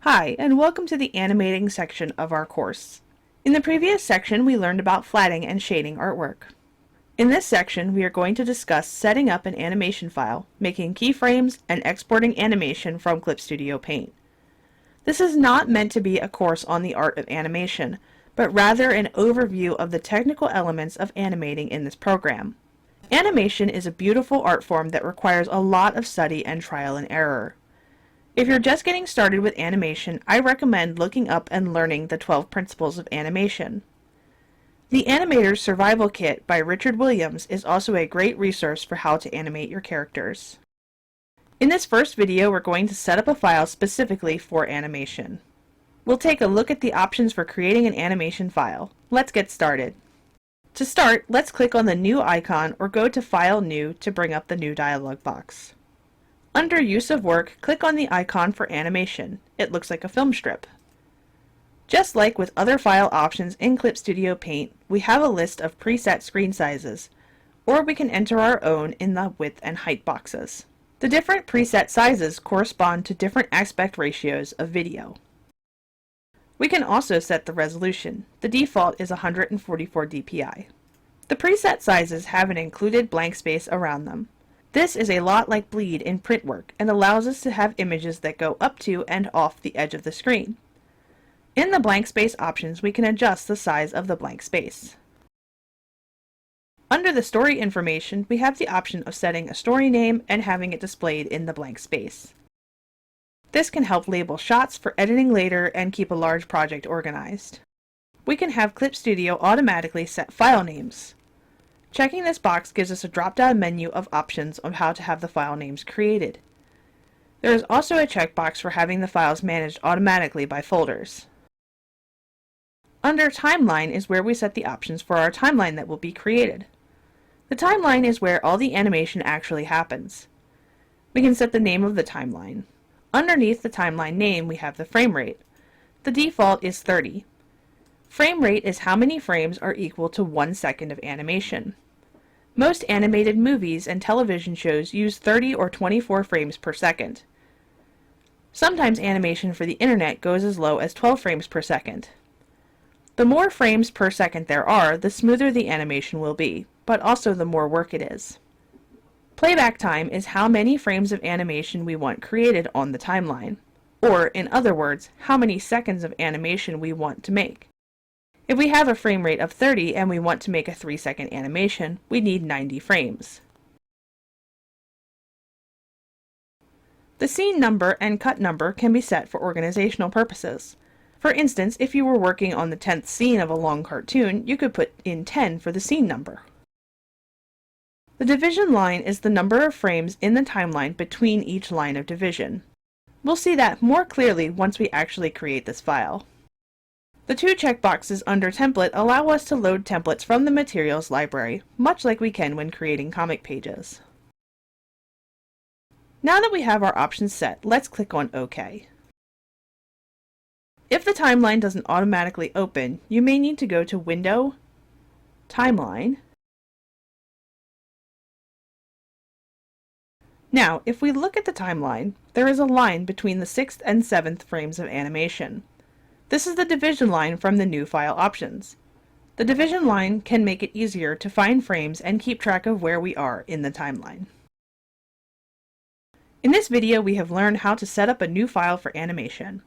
Hi, and welcome to the animating section of our course. In the previous section, we learned about flatting and shading artwork. In this section, we are going to discuss setting up an animation file, making keyframes, and exporting animation from Clip Studio Paint. This is not meant to be a course on the art of animation, but rather an overview of the technical elements of animating in this program. Animation is a beautiful art form that requires a lot of study and trial and error. If you're just getting started with animation, I recommend looking up and learning the 12 Principles of Animation. The Animator's Survival Kit by Richard Williams is also a great resource for how to animate your characters. In this first video, we're going to set up a file specifically for animation. We'll take a look at the options for creating an animation file. Let's get started. To start, let's click on the New icon or go to File New to bring up the new dialog box. Under Use of Work, click on the icon for animation. It looks like a film strip. Just like with other file options in Clip Studio Paint, we have a list of preset screen sizes, or we can enter our own in the width and height boxes. The different preset sizes correspond to different aspect ratios of video. We can also set the resolution. The default is 144 dpi. The preset sizes have an included blank space around them. This is a lot like bleed in print work and allows us to have images that go up to and off the edge of the screen. In the blank space options, we can adjust the size of the blank space. Under the story information, we have the option of setting a story name and having it displayed in the blank space. This can help label shots for editing later and keep a large project organized. We can have Clip Studio automatically set file names. Checking this box gives us a drop-down menu of options on how to have the file names created. There is also a checkbox for having the files managed automatically by folders. Under Timeline is where we set the options for our timeline that will be created. The timeline is where all the animation actually happens. We can set the name of the timeline. Underneath the timeline name, we have the frame rate. The default is 30. Frame rate is how many frames are equal to 1 second of animation. Most animated movies and television shows use 30 or 24 frames per second. Sometimes animation for the internet goes as low as 12 frames per second. The more frames per second there are, the smoother the animation will be, but also the more work it is. Playback time is how many frames of animation we want created on the timeline, or, in other words, how many seconds of animation we want to make. If we have a frame rate of 30 and we want to make a 3-second animation, we need 90 frames. The scene number and cut number can be set for organizational purposes. For instance, if you were working on the 10th scene of a long cartoon, you could put in 10 for the scene number. The division line is the number of frames in the timeline between each line of division. We'll see that more clearly once we actually create this file. The two checkboxes under Template allow us to load templates from the Materials library, much like we can when creating comic pages. Now that we have our options set, let's click on OK. If the timeline doesn't automatically open, you may need to go to Window, Timeline. Now, if we look at the timeline, there is a line between the 6th and 7th frames of animation. This is the division line from the new file options. The division line can make it easier to find frames and keep track of where we are in the timeline. In this video, we have learned how to set up a new file for animation.